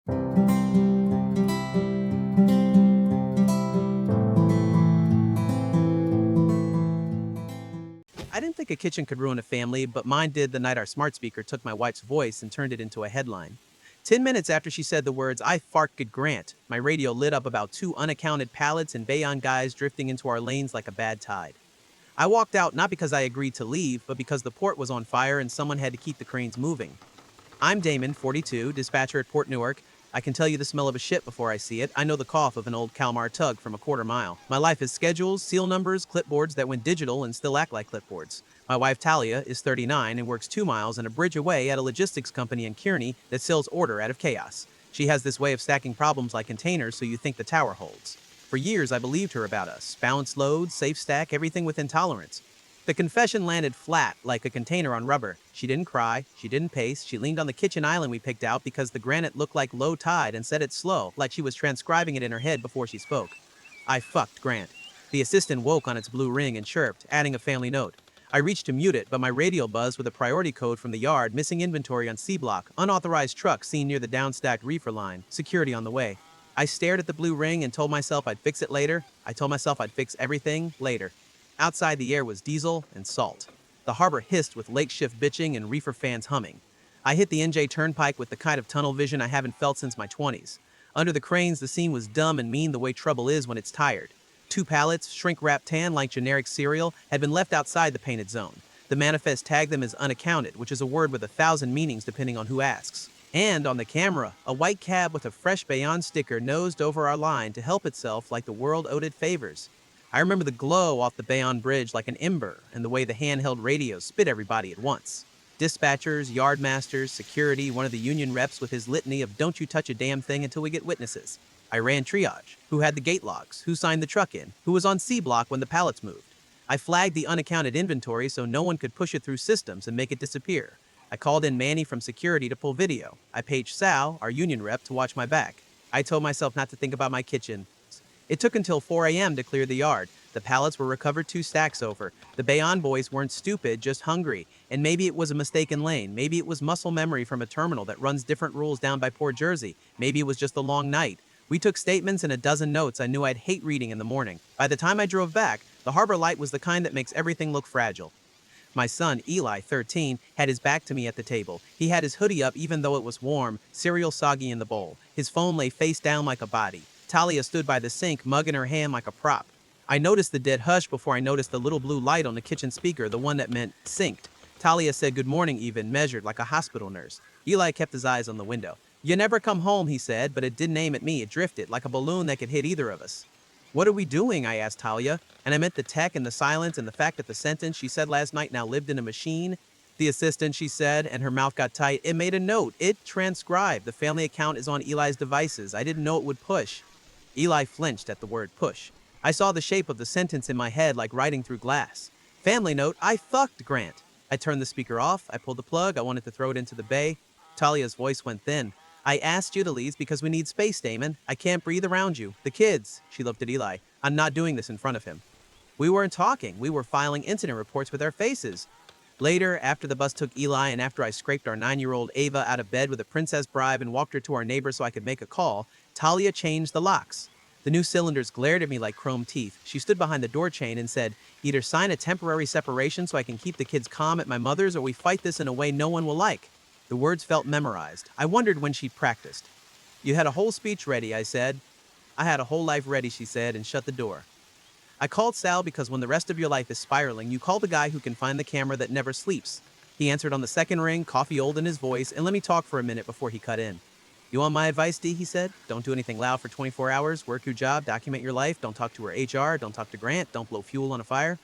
I didn't think a kitchen could ruin a family, but mine did the night our smart speaker took my wife's voice and turned it into a headline. 10 minutes after she said the words, "I fart good Grant," my radio lit up about two unaccounted pallets and Bayonne guys drifting into our lanes like a bad tide. I walked out not because I agreed to leave, but because the port was on fire and someone had to keep the cranes moving. I'm Damon, 42, dispatcher at Port Newark. I can tell you the smell of a ship before I see it. I know the cough of an old Kalmar tug from a quarter mile. My life is schedules, seal numbers, clipboards that went digital and still act like clipboards. My wife Talia is 39 and works 2 miles and a bridge away at a logistics company in Kearney that sells order out of chaos. She has this way of stacking problems like containers so you think the tower holds. For years I believed her about us. Balanced loads, safe stack, everything within tolerance. The confession landed flat, like a container on rubber. She didn't cry, she didn't pace, she leaned on the kitchen island we picked out because the granite looked like low tide and said it slow, like she was transcribing it in her head before she spoke. I fucked Grant. The assistant woke on its blue ring and chirped, adding a family note. I reached to mute it, but my radio buzzed with a priority code from the yard, missing inventory on C block, unauthorized truck seen near the downstacked reefer line, security on the way. I stared at the blue ring and told myself I'd fix it later. I told myself I'd fix everything later. Outside, the air was diesel and salt. The harbor hissed with lake shift bitching and reefer fans humming. I hit the NJ Turnpike with the kind of tunnel vision I haven't felt since my 20s. Under the cranes, the scene was dumb and mean the way trouble is when it's tired. Two pallets, shrink-wrapped tan like generic cereal, had been left outside the painted zone. The manifest tagged them as unaccounted, which is a word with 1,000 meanings depending on who asks. And on the camera, a white cab with a fresh Bayonne sticker nosed over our line to help itself like the world owed it favors. I remember the glow off the Bayonne Bridge like an ember, and the way the handheld radios spit everybody at once. Dispatchers, yardmasters, security, one of the union reps with his litany of "don't you touch a damn thing until we get witnesses." I ran triage, who had the gate logs, who signed the truck in, who was on C block when the pallets moved. I flagged the unaccounted inventory so no one could push it through systems and make it disappear. I called in Manny from security to pull video. I paged Sal, our union rep, to watch my back. I told myself not to think about my kitchen. It took until 4 a.m. to clear the yard. The pallets were recovered 2 stacks over. The Bayonne boys weren't stupid, just hungry. And maybe it was a mistaken lane. Maybe it was muscle memory from a terminal that runs different rules down by Port Jersey. Maybe it was just a long night. We took statements and a dozen notes I knew I'd hate reading in the morning. By the time I drove back, the harbor light was the kind that makes everything look fragile. My son, Eli, 13, had his back to me at the table. He had his hoodie up even though it was warm, cereal soggy in the bowl. His phone lay face down like a body. Talia stood by the sink, mug in her hand like a prop. I noticed the dead hush before I noticed the little blue light on the kitchen speaker, the one that meant synced. Talia said good morning even, measured like a hospital nurse. Eli kept his eyes on the window. "You never come home," he said, but it didn't aim at me. It drifted, like a balloon that could hit either of us. "What are we doing?" I asked Talia, and I meant the tech and the silence and the fact that the sentence she said last night now lived in a machine. "The assistant," she said, and her mouth got tight. "It made a note. It transcribed. The family account is on Eli's devices. I didn't know it would push." Eli flinched at the word push. I saw the shape of the sentence in my head like writing through glass. Family note, "I fucked Grant." I turned the speaker off. I pulled the plug. I wanted to throw it into the bay. Talia's voice went thin. "I asked you to leave because we need space, Damon. I can't breathe around you. The kids." She looked at Eli. "I'm not doing this in front of him." We weren't talking. We were filing incident reports with our faces. Later, after the bus took Eli and after I scraped our 9-year-old Ava out of bed with a princess bribe and walked her to our neighbor so I could make a call, Talia changed the locks. The new cylinders glared at me like chrome teeth. She stood behind the door chain and said, "Either sign a temporary separation so I can keep the kids calm at my mother's, or we fight this in a way no one will like." The words felt memorized. I wondered when she practiced. "You had a whole speech ready," I said. "I had a whole life ready," she said, and shut the door. I called Sal because when the rest of your life is spiraling, you call the guy who can find the camera that never sleeps. He answered on the second ring, coffee old in his voice, and let me talk for a minute before he cut in. "You want my advice, D?" he said. "Don't do anything loud for 24 hours. Work your job. Document your life. Don't talk to her HR. Don't talk to Grant. Don't blow fuel on a fire."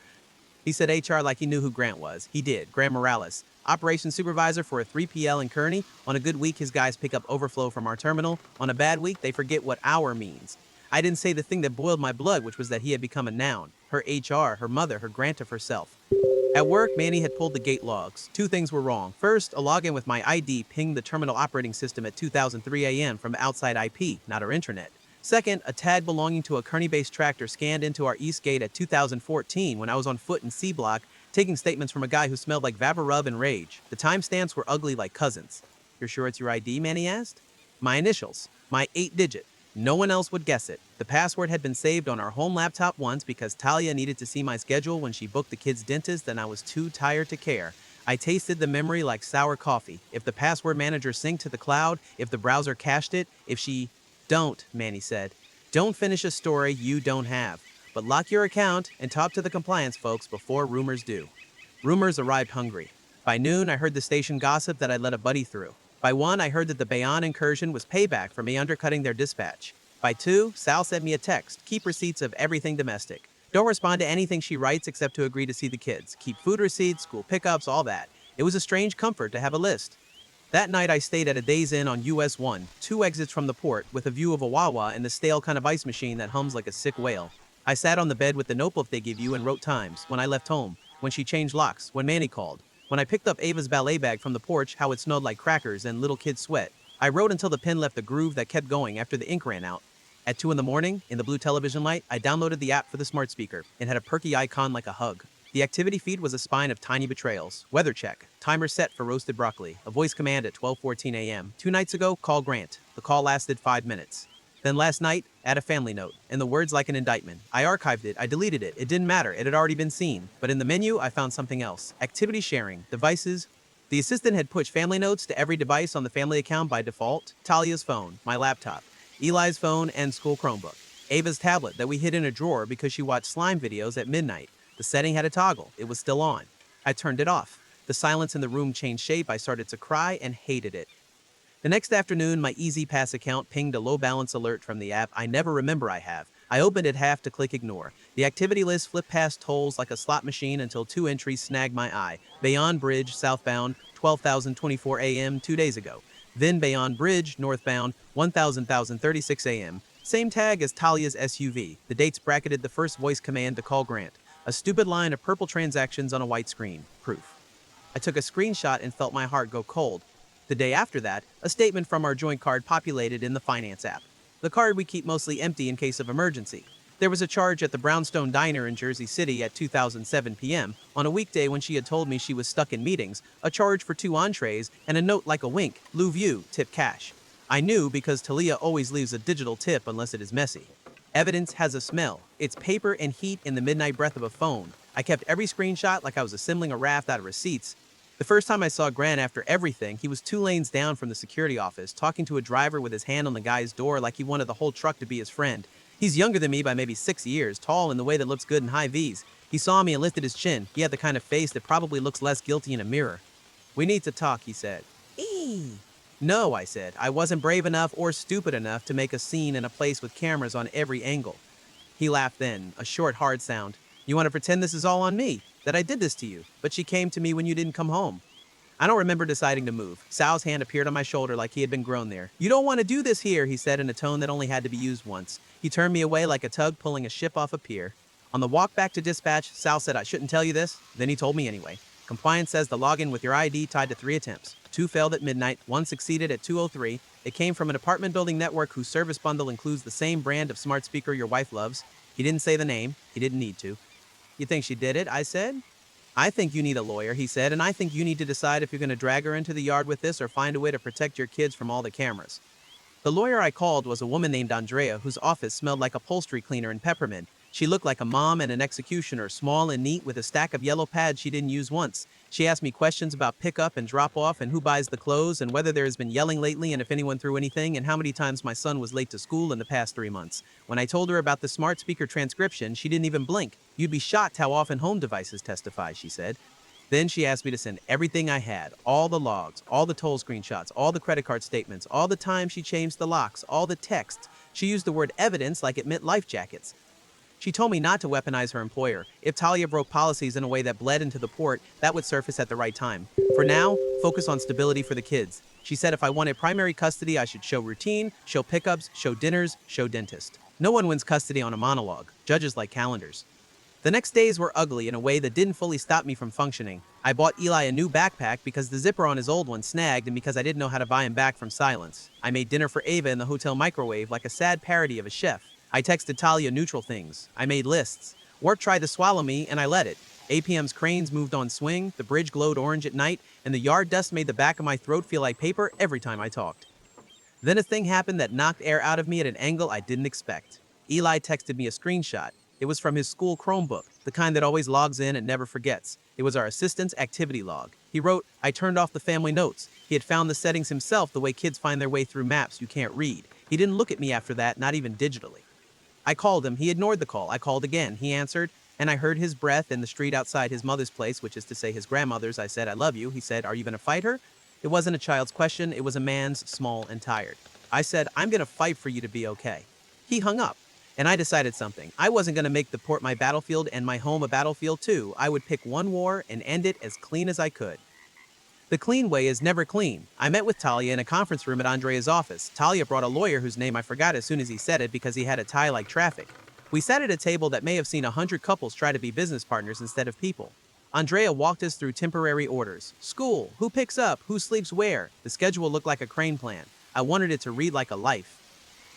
He said HR like he knew who Grant was. He did. Grant Morales. Operations supervisor for a 3PL in Kearney. On a good week, his guys pick up overflow from our terminal. On a bad week, they forget what hour means. I didn't say the thing that boiled my blood, which was that he had become a noun. Her HR, her mother, her Grant of herself. At work, Manny had pulled the gate logs. Two things were wrong. First, a login with my ID pinged the terminal operating system at 2003 a.m. from outside IP, not our intranet. Second, a tag belonging to a Kearney-based tractor scanned into our east gate at 2014 when I was on foot in C block, taking statements from a guy who smelled like Vaporub and rage. The timestamps were ugly like cousins. "You're sure it's your ID?" Manny asked. My initials. My 8-digit. No one else would guess it. The password had been saved on our home laptop once because Talia needed to see my schedule when she booked the kid's dentist and I was too tired to care. I tasted the memory like sour coffee. If the password manager synced to the cloud, if the browser cached it, if she... Don't, Manny said. Don't finish a story you don't have. But lock your account and talk to the compliance folks before rumors do. Rumors arrived hungry. By noon, I heard the station gossip that I'd let a buddy through. By 1, I heard that the Bayonne incursion was payback for me undercutting their dispatch. By 2, Sal sent me a text, keep receipts of everything domestic. Don't respond to anything she writes except to agree to see the kids. Keep food receipts, school pickups, all that. It was a strange comfort to have a list. That night I stayed at a Days Inn on US 1, 2 exits from the port, with a view of a Wawa and the stale kind of ice machine that hums like a sick whale. I sat on the bed with the notebook they give you and wrote times, when I left home, when she changed locks, when Manny called, when I picked up Ava's ballet bag from the porch, how it smelled like crackers and little kids' sweat. I wrote until the pen left a groove that kept going after the ink ran out. At 2 in the morning, in the blue television light, I downloaded the app for the smart speaker. It had a perky icon like a hug. The activity feed was a spine of tiny betrayals. Weather check. Timer set for roasted broccoli. A voice command at 12:14 a.m. 2 nights ago, call Grant. The call lasted 5 minutes. Then last night, add a family note, and the words like an indictment. I archived it, I deleted it, it didn't matter, it had already been seen. But in the menu, I found something else. Activity sharing, devices. The assistant had pushed family notes to every device on the family account by default. Talia's phone, my laptop, Eli's phone, and school Chromebook. Ava's tablet that we hid in a drawer because she watched slime videos at midnight. The setting had a toggle, it was still on. I turned it off. The silence in the room changed shape, I started to cry and hated it. The next afternoon, my Easy Pass account pinged a low balance alert from the app I never remember I have. I opened it half to click ignore. The activity list flipped past tolls like a slot machine until 2 entries snagged my eye. Bayonne Bridge, southbound, 12,024 a.m. 2 days ago. Then Bayonne Bridge, northbound, 1,036 a.m. Same tag as Talia's SUV. The dates bracketed the first voice command to call Grant. A stupid line of purple transactions on a white screen. Proof. I took a screenshot and felt my heart go cold. The day after that, a statement from our joint card populated in the finance app. The card we keep mostly empty in case of emergency. There was a charge at the Brownstone Diner in Jersey City at 2007 p.m. on a weekday when she had told me she was stuck in meetings, a charge for 2 entrees, and a note like a wink, Lou View, tip cash. I knew because Talia always leaves a digital tip unless it is messy. Evidence has a smell. It's paper and heat in the midnight breath of a phone. I kept every screenshot like I was assembling a raft out of receipts. The first time I saw Grant after everything, he was 2 lanes down from the security office, talking to a driver with his hand on the guy's door like he wanted the whole truck to be his friend. He's younger than me by maybe 6 years, tall in the way that looks good in high V's. He saw me and lifted his chin. He had the kind of face that probably looks less guilty in a mirror. "We need to talk," he said. "Eee." "No," I said. I wasn't brave enough or stupid enough to make a scene in a place with cameras on every angle. He laughed then, a short, hard sound. "You want to pretend this is all on me? That I did this to you, but she came to me when you didn't come home." I don't remember deciding to move. Sal's hand appeared on my shoulder like he had been grown there. "You don't want to do this here," he said in a tone that only had to be used once. He turned me away like a tug pulling a ship off a pier. On the walk back to dispatch, Sal said I shouldn't tell you this. Then he told me anyway. "Compliance says the login with your ID tied to 3 attempts. 2 failed at midnight, 1 succeeded at 2:03. It came from an apartment building network whose service bundle includes the same brand of smart speaker your wife loves." He didn't say the name. He didn't need to. "You think she did it?" I said. "I think you need a lawyer," he said, "and I think you need to decide if you're going to drag her into the yard with this or find a way to protect your kids from all the cameras." The lawyer I called was a woman named Andrea, whose office smelled like upholstery cleaner and peppermint. She looked like a mom and an executioner, small and neat with a stack of yellow pads she didn't use once. She asked me questions about pickup and drop-off and who buys the clothes and whether there has been yelling lately and if anyone threw anything and how many times my son was late to school in the past 3 months. When I told her about the smart speaker transcription, she didn't even blink. "You'd be shocked how often home devices testify," she said. Then she asked me to send everything I had, all the logs, all the toll screenshots, all the credit card statements, all the time she changed the locks, all the texts. She used the word evidence like it meant life jackets. She told me not to weaponize her employer. If Talia broke policies in a way that bled into the port, that would surface at the right time. For now, focus on stability for the kids. She said if I wanted primary custody, I should show routine, show pickups, show dinners, show dentist. No one wins custody on a monologue. Judges like calendars. The next days were ugly in a way that didn't fully stop me from functioning. I bought Eli a new backpack because the zipper on his old one snagged and because I didn't know how to buy him back from silence. I made dinner for Ava in the hotel microwave like a sad parody of a chef. I texted Talia neutral things. I made lists. Work tried to swallow me, and I let it. APM's cranes moved on swing, the bridge glowed orange at night, and the yard dust made the back of my throat feel like paper every time I talked. Then a thing happened that knocked air out of me at an angle I didn't expect. Eli texted me a screenshot. It was from his school Chromebook, the kind that always logs in and never forgets. It was our assistant's activity log. He wrote, "I turned off the family notes." He had found the settings himself the way kids find their way through maps you can't read. He didn't look at me after that, not even digitally. I called him. He ignored the call. I called again. He answered, and I heard his breath in the street outside his mother's place, which is to say his grandmother's. I said, "I love you." He said, "Are you going to fight her?" It wasn't a child's question. It was a man's, small and tired. I said, "I'm going to fight for you to be okay." He hung up. And I decided something. I wasn't going to make the port my battlefield and my home a battlefield too. I would pick one war and end it as clean as I could. The clean way is never clean. I met with Talia in a conference room at Andrea's office. Talia brought a lawyer whose name I forgot as soon as he said it because he had a tie like traffic. We sat at a table that may have seen 100 couples try to be business partners instead of people. Andrea walked us through temporary orders. School, who picks up, who sleeps where. The schedule looked like a crane plan. I wanted it to read like a life.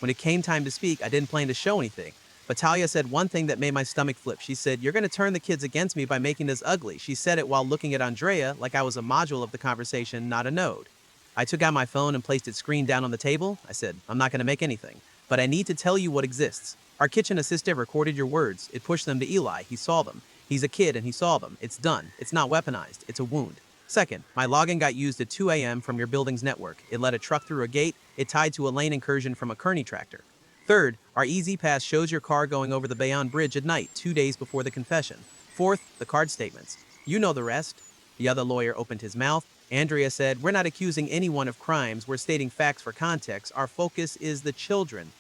When it came time to speak, I didn't plan to show anything. But Talia said one thing that made my stomach flip. She said, "You're going to turn the kids against me by making this ugly." She said it while looking at Andrea like I was a module of the conversation, not a node. I took out my phone and placed its screen down on the table. I said, "I'm not going to make anything, but I need to tell you what exists. Our kitchen assistant recorded your words. It pushed them to Eli. He saw them. He's a kid and he saw them. It's done. It's not weaponized. It's a wound." Second, my login got used at 2 a.m. from your building's network. It let a truck through a gate. It tied to a lane incursion from a Kearney tractor. Third, our Easy Pass shows your car going over the Bayonne Bridge at night, 2 days before the confession. Fourth, the card statements. You know the rest. The other lawyer opened his mouth. Andrea said, "We're not accusing anyone of crimes. We're stating facts for context. Our focus is the children."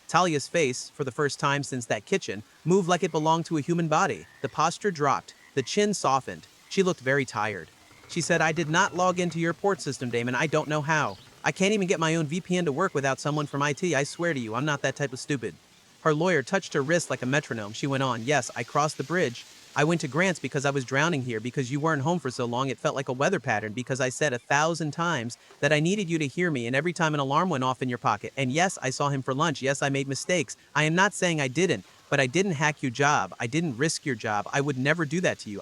Talia's face, for the first time since that kitchen, moved like it belonged to a human body. The posture dropped. The chin softened. She looked very tired. She said, "I did not log into your port system, Damon. I don't know how. I can't even get my own VPN to work without someone from IT. I swear to you, I'm not that type of stupid." Her lawyer touched her wrist like a metronome. She went on, "Yes, I crossed the bridge. I went to Grant's because I was drowning here, because you weren't home for so long. It felt like a weather pattern, because I said 1,000 times that I needed you to hear me, and every time an alarm went off in your pocket. And yes, I saw him for lunch. Yes, I made mistakes. I am not saying I didn't, but I didn't hack your job. I didn't risk your job. I would never do that to you.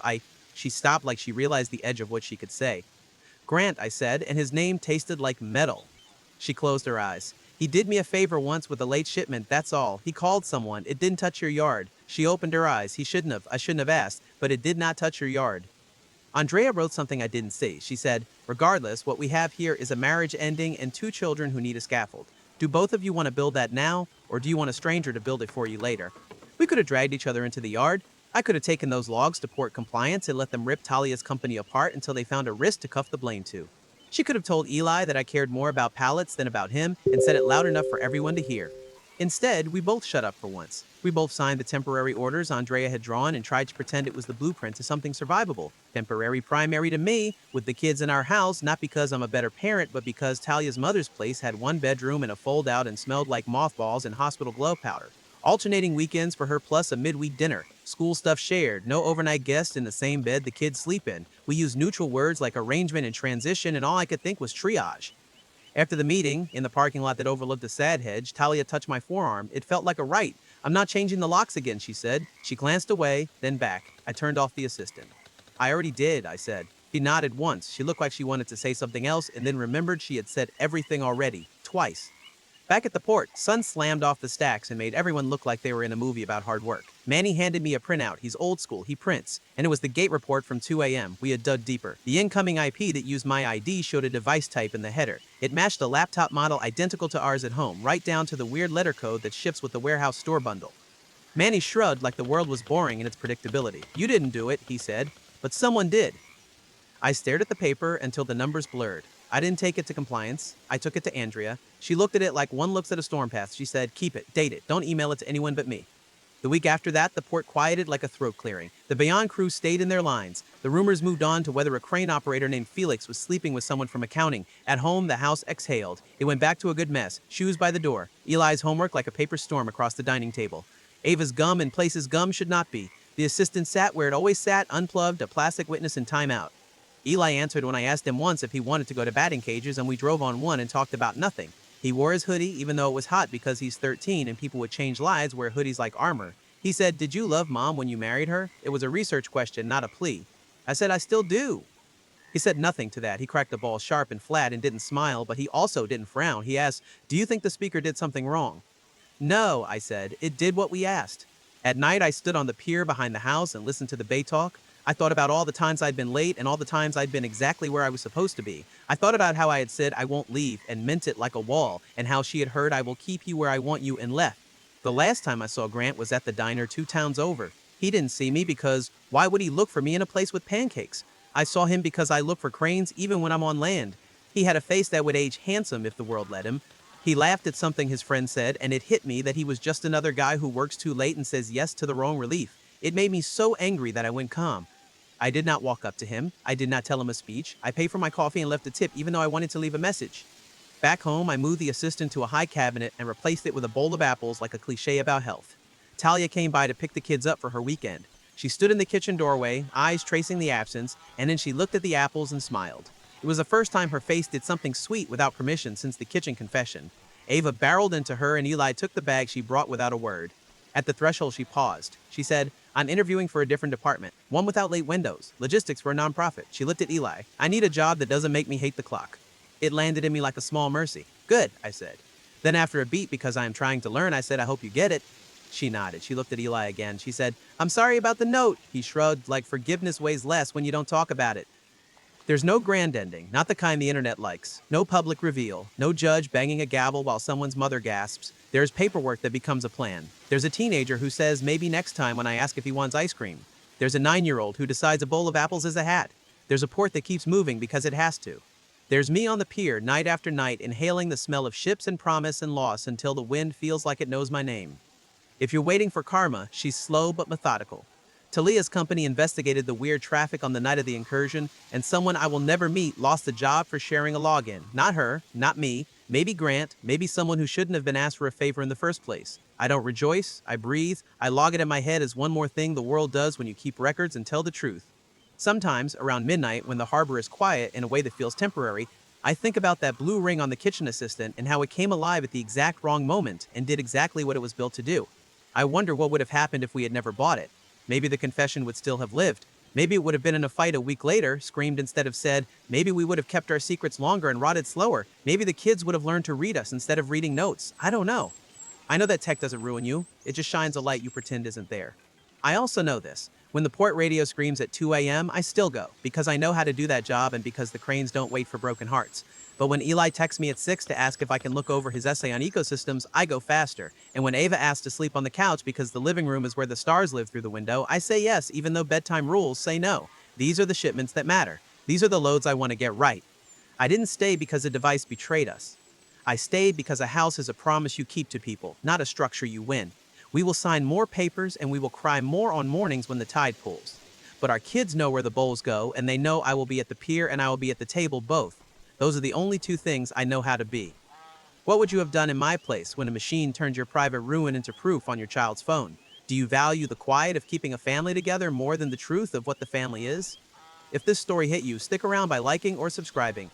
She stopped like she realized the edge of what she could say. "Grant," I said, and his name tasted like metal. She closed her eyes. "He did me a favor once with a late shipment, that's all. He called someone. It didn't touch your yard." She opened her eyes. "He shouldn't have. I shouldn't have asked, but it did not touch your yard." Andrea wrote something I didn't see. She said, "Regardless, what we have here is a marriage ending and 2 children who need a scaffold. Do both of you want to build that now, or do you want a stranger to build it for you later?" We could have dragged each other into the yard. I could have taken those logs to port compliance and let them rip Talia's company apart until they found a wrist to cuff the blame to. She could have told Eli that I cared more about pallets than about him and said it loud enough for everyone to hear. Instead, we both shut up for once. We both signed the temporary orders Andrea had drawn and tried to pretend it was the blueprint to something survivable. Temporary primary to me, with the kids in our house, not because I'm a better parent, but because Talia's mother's place had 1 bedroom and a fold-out and smelled like mothballs and hospital glow powder. Alternating weekends for her plus a midweek dinner. School stuff shared. No overnight guests in the same bed the kids sleep in. We used neutral words like arrangement and transition, and all I could think was triage. After the meeting, in the parking lot that overlooked the sad hedge, Talia touched my forearm. It felt like a right. "I'm not changing the locks again," she said. She glanced away, then back. I turned off the assistant. "I already did," I said. She nodded once. She looked like she wanted to say something else, and then remembered she had said everything already, twice. Back at the port, sun slammed off the stacks and made everyone look like they were in a movie about hard work. Manny handed me a printout. He's old school. He prints. And it was the gate report from 2 a.m. We had dug deeper. The incoming IP that used my ID showed a device type in the header. It matched a laptop model identical to ours at home, right down to the weird letter code that ships with the warehouse store bundle. Manny shrugged like the world was boring in its predictability. "You didn't do it," he said, "but someone did." I stared at the paper until the numbers blurred. I didn't take it to compliance. I took it to Andrea. She looked at it like one looks at a storm path. She said, "Keep it, date it, don't email it to anyone but me." The week after that, the port quieted like a throat clearing. The Bayonne crew stayed in their lines. The rumors moved on to whether a crane operator named Felix was sleeping with someone from accounting. At home, the house exhaled. It went back to a good mess. Shoes by the door. Eli's homework like a paper storm across the dining table. Ava's gum in places gum should not be. The assistant sat where it always sat, unplugged, a plastic witness in timeout. Eli answered when I asked him once if he wanted to go to batting cages, and we drove on one and talked about nothing. He wore his hoodie even though it was hot because he's 13 and people with changed lives wear hoodies like armor. He said, "Did you love Mom when you married her?" It was a research question, not a plea. I said, "I still do." He said nothing to that. He cracked the ball sharp and flat and didn't smile, but he also didn't frown. He asked, "Do you think the speaker did something wrong?" "No," I said. "It did what we asked." At night, I stood on the pier behind the house and listened to the bay talk. I thought about all the times I'd been late and all the times I'd been exactly where I was supposed to be. I thought about how I had said I won't leave and meant it like a wall, and how she had heard I will keep you where I want you and left. The last time I saw Grant was at the diner 2 towns over. He didn't see me because why would he look for me in a place with pancakes? I saw him because I look for cranes even when I'm on land. He had a face that would age handsome if the world let him. He laughed at something his friend said, and it hit me that he was just another guy who works too late and says yes to the wrong relief. It made me so angry that I went calm. I did not walk up to him. I did not tell him a speech. I paid for my coffee and left a tip even though I wanted to leave a message. Back home, I moved the assistant to a high cabinet and replaced it with a bowl of apples like a cliche about health. Talia came by to pick the kids up for her weekend. She stood in the kitchen doorway, eyes tracing the absence, and then she looked at the apples and smiled. It was the first time her face did something sweet without permission since the kitchen confession. Ava barreled into her and Eli took the bag she brought without a word. At the threshold, she paused. She said, "I'm interviewing for a different department, one without late windows, logistics for a nonprofit." She looked at Eli. "I need a job that doesn't make me hate the clock." It landed in me like a small mercy. "Good," I said. Then after a beat, because I am trying to learn, I said, "I hope you get it." She nodded. She looked at Eli again. She said, "I'm sorry about the note." He shrugged, like forgiveness weighs less when you don't talk about it. There's no grand ending, not the kind the internet likes. No public reveal. No judge banging a gavel while someone's mother gasps. There's paperwork that becomes a plan. There's a teenager who says maybe next time when I ask if he wants ice cream. There's a 9-year-old who decides a bowl of apples is a hat. There's a port that keeps moving because it has to. There's me on the pier night after night inhaling the smell of ships and promise and loss until the wind feels like it knows my name. If you're waiting for karma, she's slow but methodical. Talia's company investigated the weird traffic on the night of the incursion, and someone I will never meet lost the job for sharing a login. Not her, not me, maybe Grant, maybe someone who shouldn't have been asked for a favor in the first place. I don't rejoice, I breathe, I log it in my head as one more thing the world does when you keep records and tell the truth. Sometimes, around midnight, when the harbor is quiet in a way that feels temporary, I think about that blue ring on the kitchen assistant and how it came alive at the exact wrong moment and did exactly what it was built to do. I wonder what would have happened if we had never bought it. Maybe the confession would still have lived. Maybe it would have been in a fight a week later, screamed instead of said. Maybe we would have kept our secrets longer and rotted slower. Maybe the kids would have learned to read us instead of reading notes. I don't know. I know that tech doesn't ruin you. It just shines a light you pretend isn't there. I also know this. When the port radio screams at 2 a.m., I still go, because I know how to do that job and because the cranes don't wait for broken hearts. But when Eli texts me at 6 to ask if I can look over his essay on ecosystems, I go faster. And when Ava asks to sleep on the couch because the living room is where the stars live through the window, I say yes, even though bedtime rules say no. These are the shipments that matter. These are the loads I want to get right. I didn't stay because a device betrayed us. I stayed because a house is a promise you keep to people, not a structure you win. We will sign more papers and we will cry more on mornings when the tide pulls. But our kids know where the bowls go, and they know I will be at the pier and I will be at the table both. Those are the only two things I know how to be. What would you have done in my place when a machine turned your private ruin into proof on your child's phone? Do you value the quiet of keeping a family together more than the truth of what the family is? If this story hit you, stick around by liking or subscribing.